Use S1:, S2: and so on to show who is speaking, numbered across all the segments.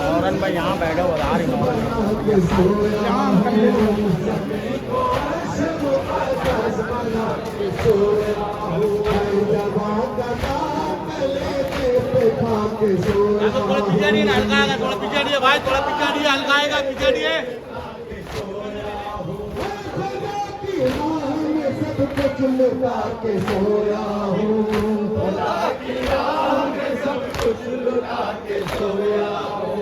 S1: औरन भाई यहाँ बैठे हो रहा थोड़ा पीछे नहीं हल्काएगा, थोड़ा पीछे नहीं है भाई, थोड़ा पीछे नहीं हल्काएगा, पीछे नहीं है। सब कुछ लुटा के सोया हूँ, सब कुछ लुटा के सोया हूँ।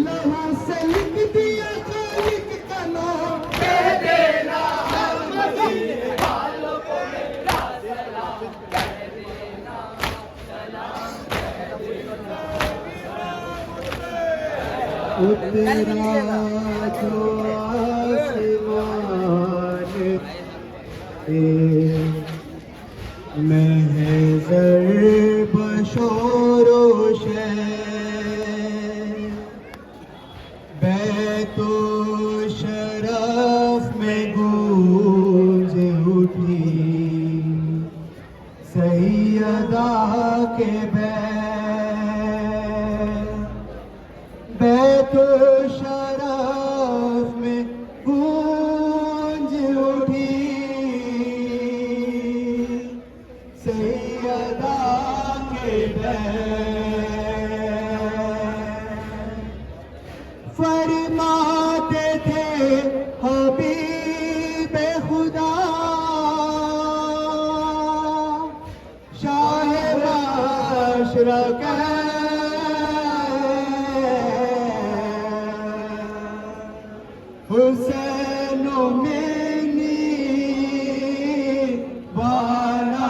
S1: लहू से लिख दिया खालिक का नाम, कह देना हर मसीह वालों को मेरा सलाम, कह देना सलाम, कह देना। तेरा जो आसमान महज़र बशोरो बैतो शरफ में गूंज उठी सैयदा के बैतो शरफ में गूंज उठी सैयदा के फरमाते थे हबीब खुदा शाह मशरक़ हुसैन मिनी वाला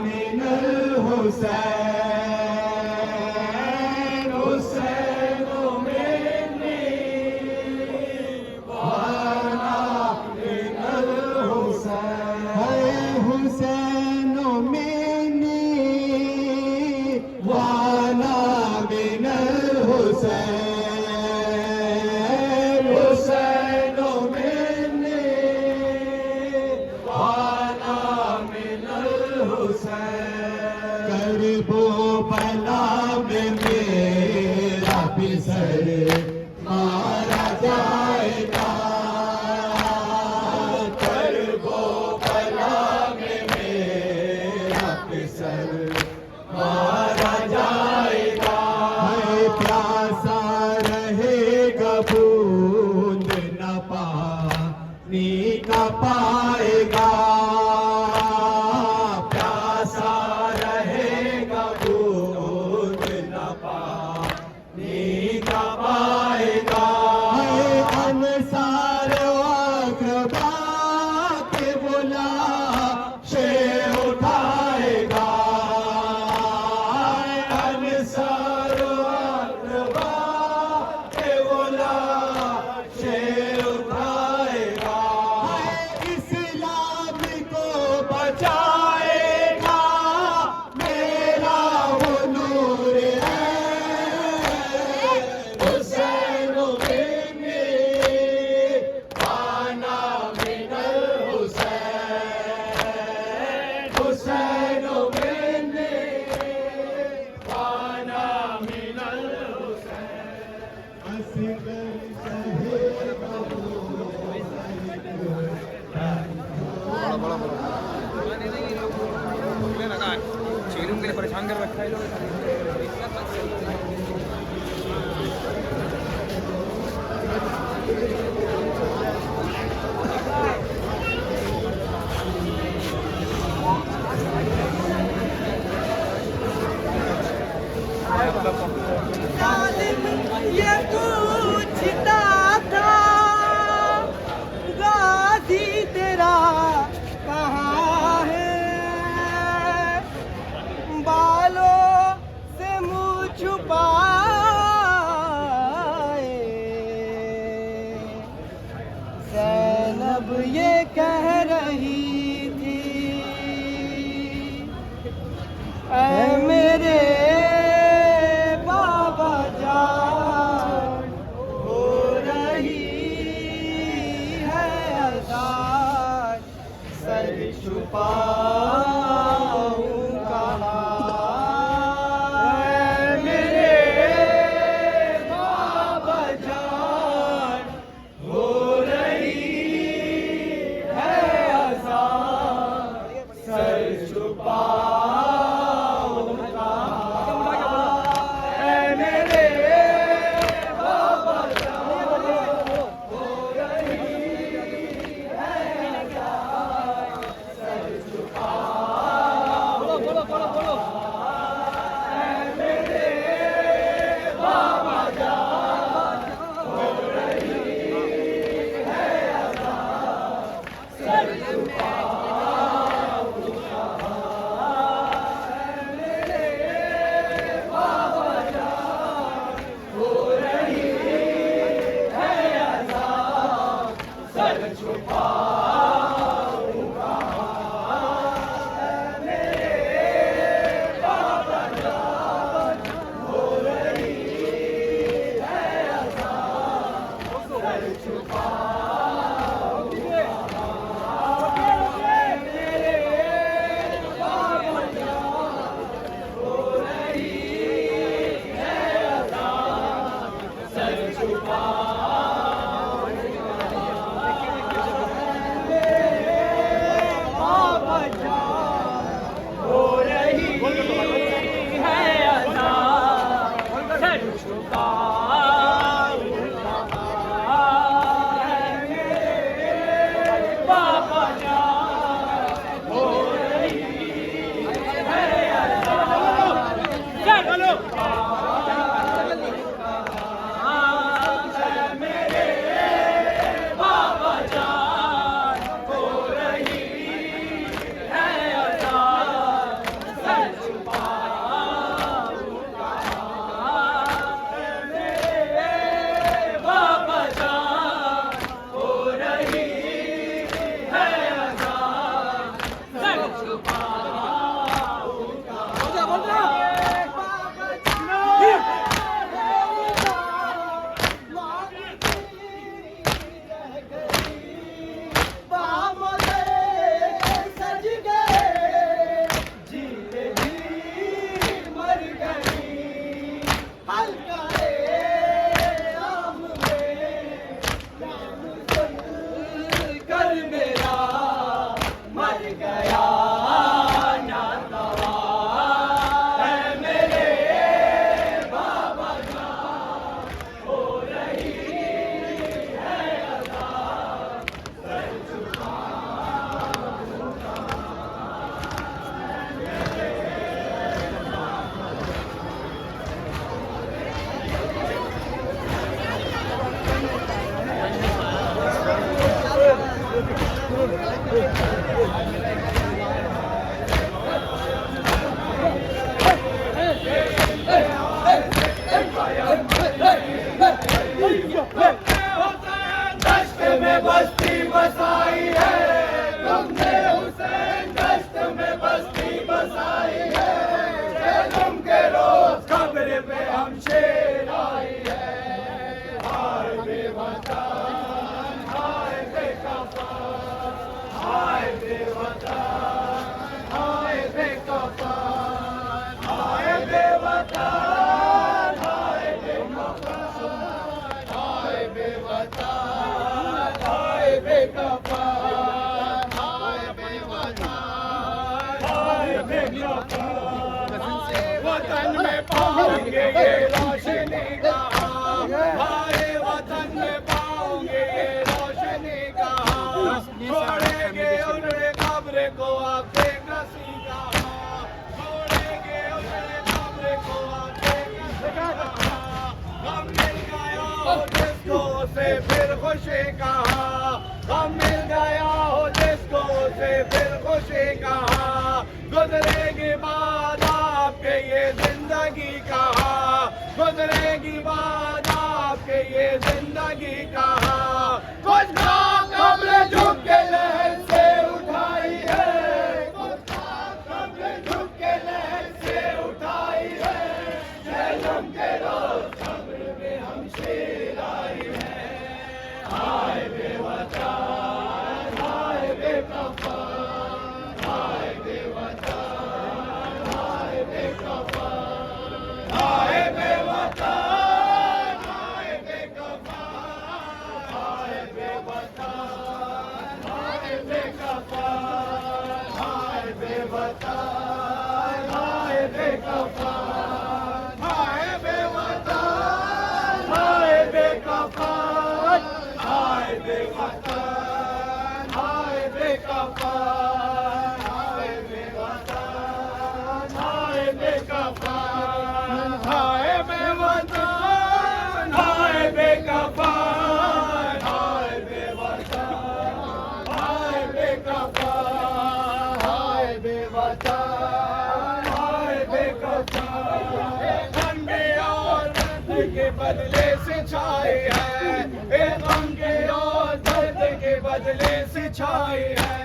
S1: मिनल हुसैन, हुसैन मिनी वाला मिनल हुसैन, हुसैन मिनी वाला मिनल हुसैन, हुसैन मिनी वाला मिनल हुसैन। करबो बला में मेरा भी सर मारा जाएगा, करबो बला में मेरा भी सर मारा जाएगा। है प्यासा रहेगा बूंद न पानी का पाएगा, प्यासा रहेगा बूंद न पानी का पाएगा। है अंसार अक़रबा के बुला शे उठाएगा, अंसार अक़रबा के बुला शे उठाएगा। इस्लाम को बचाएगा मेरा वो नूर है, हुसैन मिनी वाला मिनल हुसैन, हुसैन मिनी वाला मिनल हुसैन। असगर
S2: चेलूम के लिए परेशान कर रखा है लोग।
S3: ये पूछता था गाजी तेरा कहाँ है, बालों से मुँह छुपा बाबा जान हो रही है अदा सर झुका बाबा जान हो रही है अदा चलो
S1: दश्त में बस्ती बसाई है तुमने हुसैन दश्त में बस्ती बसाई है तुम के रोज कब्र पे हम शेर आई है हाय बेवतन हाय बेकफन हाय बेवतन हाय बेकफन हाय बेवतन हाय बेकफन हाय बेवतन हाय बेकफन हाय बेवतन हाय बेकफन वतन में पाओगे ये रोशनी कहाँ हाय वतन में पाओगे ये रोशनी कहाँ छोड़ेंगे उन्हें कब्र को आपके नसी कहाँ छोड़ेंगे उन्हें कब्र को आपके नसी कहाँ हम मिल गया हो जिसको से फिर खुशी कहाँ हम मिल गया हो जिसको से फिर खुशी कहाँ गुजरेगी बाद आपके ये जिंदगी कहाँ गुजरेगी बाद आपके ये जिंदगी कहाँ कुछ कब्र झुक के लहर से उठाई है कुछ कब्र झुक के लहर से उठाई है जन्म के रोज कब्र में हम शेर आई है हाय बेवतन हाय बेकफन हाय बेवतन हाय बेकफन हाय बेवतन हाय बेकफन हाय बेवतन हाय बेकफन हाय बेवतन हाय बेकफन हाय बेवतन हाय बेकफन हाय बेवतन हाय बेकफन हाय बेवतन हाय बेकफन हाय बेवतन हाय बेकफन हाय बेवतन हाय बेकफन हाय बेवतन हाय बेकफन गम के और दर्द के बदले से छाई है गम के और दर्द के बदले से छाई है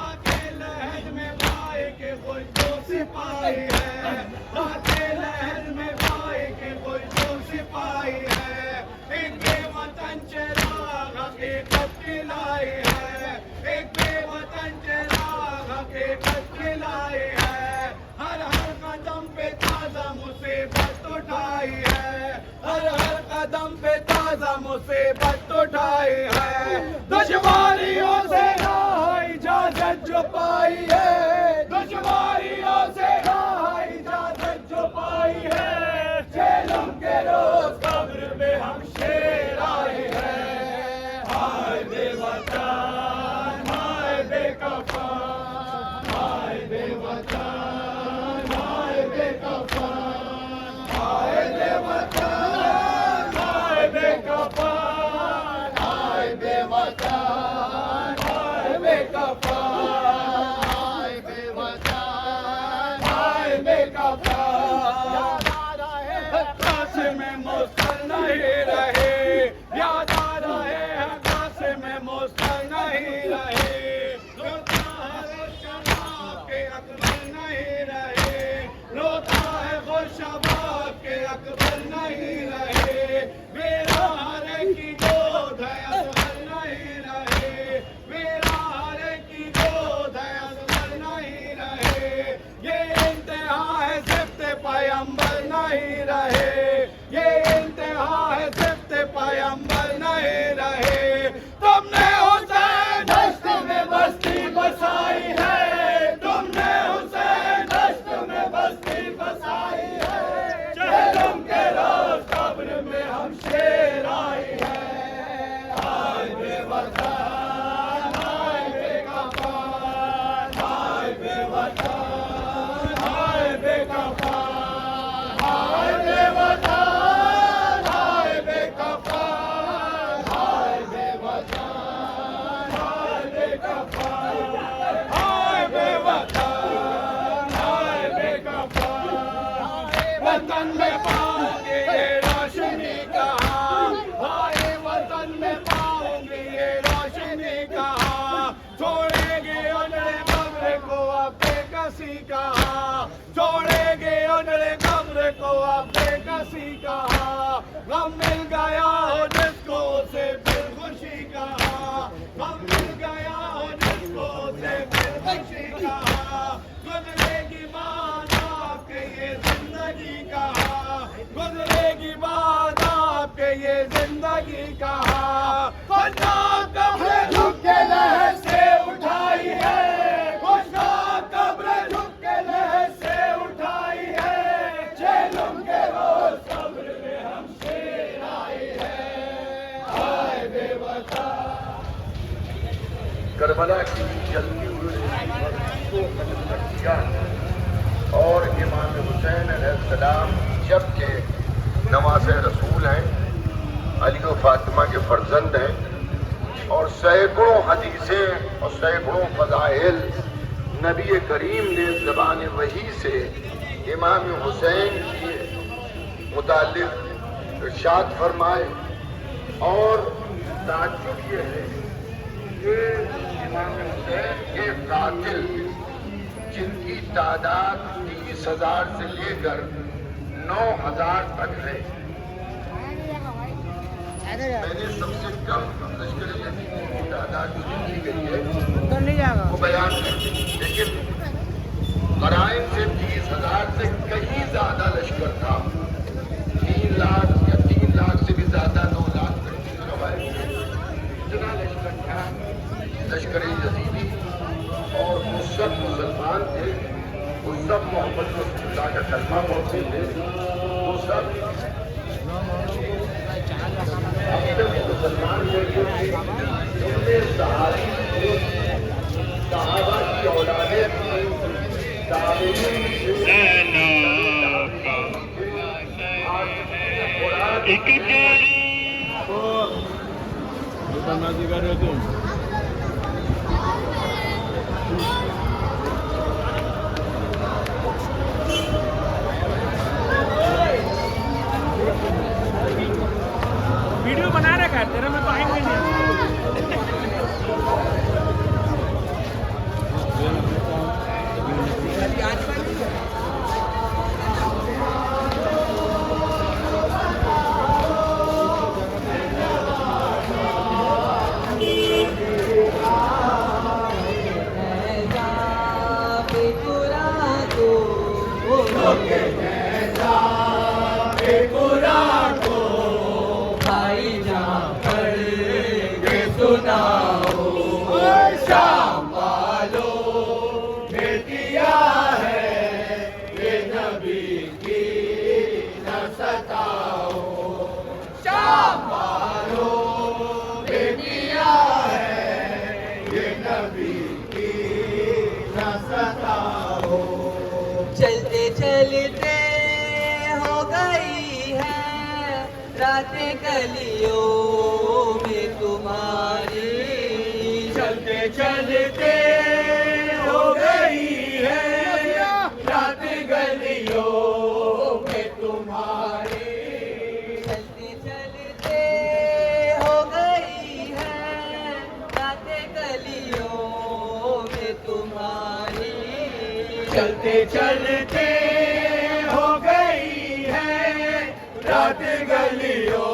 S1: आके लहर में पाए के कोई तो सिपाही है आके लहर में पाए के कोई तो सिपाही है एक बेवतन चिराग हकीकत खिलाई है एक बेवतन चिराग हकीकत खिलाई है हर कदम पे ताजा मुसीबत उठाई है हर कदम पे ताजा
S3: ताजा मुसीबत उठाई है, दुश्मनियों से राह इजाजत जो पाई है, दुश्मनियों से राह इजाजत जो पाई है, जेलों के रोज कब्र में हम शेर आए हैं। हाय बेवतन हाय बेकफन, हाय बेवतन हाय बेकफन, हाय बेवतन हाय बेकफन, हाय बेवतन हाय बेकफन, हाय बेवतन हाय बेकफन। काश में मुस्तर नहीं रहे, याद आ रहे काश में मुस्तर नहीं रहे, रोता है शबाब के अकबर नहीं रहे, रोता है वो शबाब के अकबर नहीं रहे, मेरा हरे की गोद है असगर नहीं रहे, मेरा हरे की गोद है असगर नहीं रहे, ये इंतहा है सिफ्त पैगंबर नहीं रहे, ये इंतहा है सिफ्त पैगंबर नहीं रहे। तुमने हुसैन दश्त में बस्ती बसाई है, तुमने हुसैन दश्त में बस्ती बसाई है, जेलों के रोज कब्र में हम शेर आए हैं। हाय बेवतन हाय बेकफन, हाय बेवतन हाय बेकफन, हाय बेवतन हाय बेकफन, हाय बेवतन हाय बेकफन, हाय बेवतन हाय बेकफन। वतन में पाओगे ये रोशनी कहाँ, हाय वतन में पाओगे ये रोशनी कहाँ, छोड़ेंगे उन्हें कब्र को अब बेकसी कहाँ, छोड़ेंगे उन्हें कब्र को अब बेकसी कहाँ, गम मिल गया हो जिसको उसे फिर खुशी कहाँ, गम मिल गया हो जिसको उसे फिर खुशी कहाँ, गुजरेगी बात आपके ये जिंदगी कहाँ, गुजरेगी बात आपके ये जिंदगी कहाँ। खुदा कब्र झुक के लहर से उठाई है, खुदा कब्र झुक के लहर से उठाई है, जेलों के रोज कब्र में हम शेर आए हैं। हाय बेवतन।
S4: करबला की जलती हुई को कत्ल किया और इमाम हुसैन अलैहिस्सलाम जबकि नवासे रसूल हैं, अली व फातिमा के फर्जंद हैं और सैकड़ों हदीसें और सैकड़ों फज़ाइल नबी करीम ने ज़बान वही से इमाम हुसैन के मुतालिक इरशाद फरमाए। और ताज्जुब ये है कि इमाम हुसैन के कातिल जिनकी तादाद 30,000 से लेकर 9,000 तक है, मैंने सबसे कम लश्कर की तादाद जो लिखी गई है वो बयान कर दी, लेकिन कराइन से 30,000 से कहीं ज्यादा लश्कर था, 3 लाख या 3 लाख से भी ज्यादा, 9 लाख तक की रवायत है। इतना लश्कर था, लश्कर यजीदी, और वो सब मुसलमान थे, वो सब मोहम्मद रसूलुल्लाह का कलमा पढ़ते थे, वो सब मुसलमान सहाबा की औलादें
S3: वीडियो बना रखा है तेरा, मैं तो आएंगे नहीं।
S1: भाई गलियों में तुम्हारी
S2: चलते चलते हो गई है रात गलियों में तुम्हारी।
S1: चलते चलते हो गई है रात गलियों में तुम्हारी।
S2: चलते चलते हो गई है रात गलियों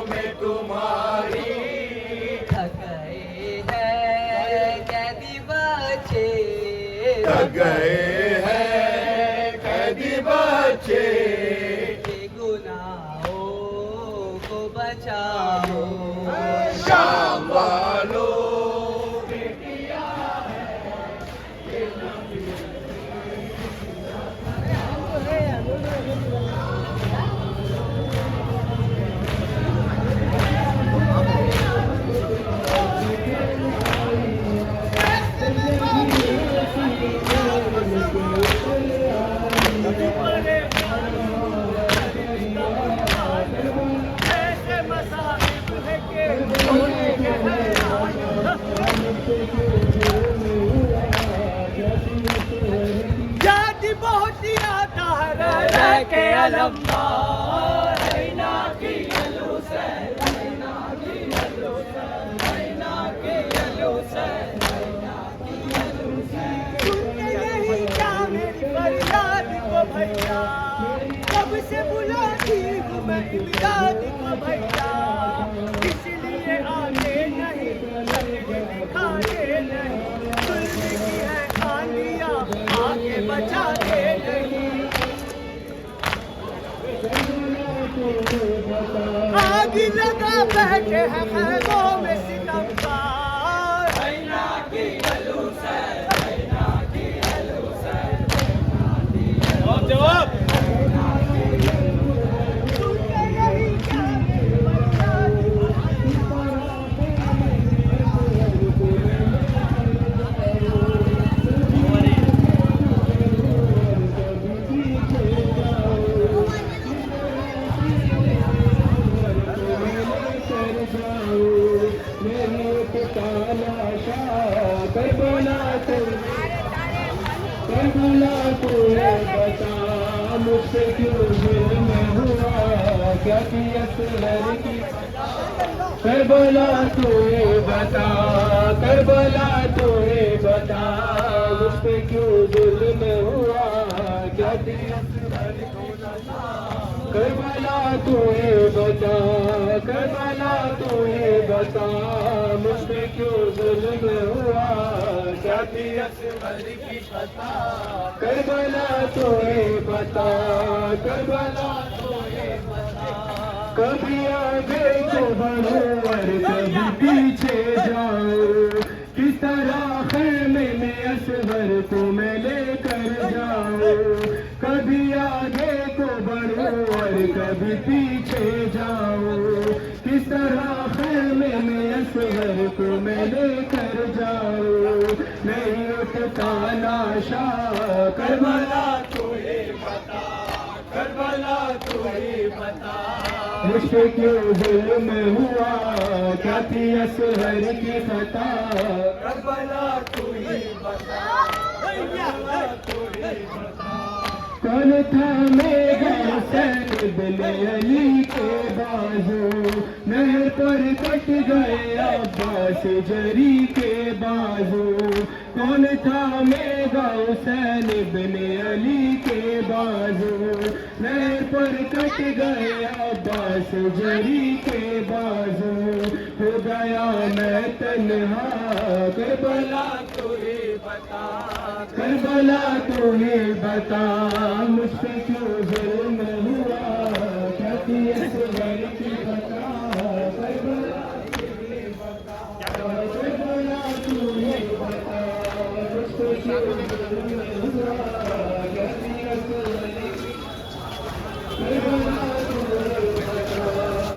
S2: में तुम्हारी।
S1: थक गए हैं कैदी बच्चे
S2: थक गए हैं कैदी बच्चे
S1: गुनाहों को बचाओ।
S2: शाम वालों याद बहुत आता है रह के अलम्बार रैना की अलूसैन रैना की अलूसैन रैना की अलूसैन रैना की अलूसैन। सुनते नहीं क्या मेरी फरियाद को भैया कब से बुलाती हूँ मैं इमदाद को भैया। इसलिए आते नहीं दिखाते नहीं जुल्म की है आंधियाँ आगे बचाते नहीं। आग लगा बैठे हैं खैमों में सितमगार रैना की अलूसैन रैना की अलूसैन। जवाब सुनते नहीं क्या मेरी फरियाद
S1: मुझसे क्यों जुल्म हुआ क्या किया असगर की। करबला तू बता करबला तू बता मुझसे क्यों जुल्म हुआ क्या किया असगर की। करबला तू बता करबला तू बता मुझसे क्यों जुल्म हुआ क्या किया असगर की खता। करबला तोहे बता करबला तोहे बता कभी आगे तो बढ़ो और कभी पीछे जाओ। किस तरह खैमे में असगर को मैं लेकर जाऊं। कभी आगे को बढ़ो और कभी पीछे जाओ। किस तरह खैमे में असगर को मैं लेकर जाऊं। नहीं उठता नाशा करबला तुझे बता करबला तुझे बता मुझसे क्यों जुल्म हुआ क्या थी असगर की खता। करबला तुझे बता करबला तुझे बता कौन था मेरा हुसैन बिन अली के बाजू। नहर पर कट गए अब्बास जरी के बाजू। कौन था मेरा हुसैन बिन अली के बाजू। नहर पर कट गए अब्बास जरी के बाजू। हो गया मैं तन्हा करबला तुझे बता करबला तुझे बता मुझसे क्यों जुल्म हुआ क्या किया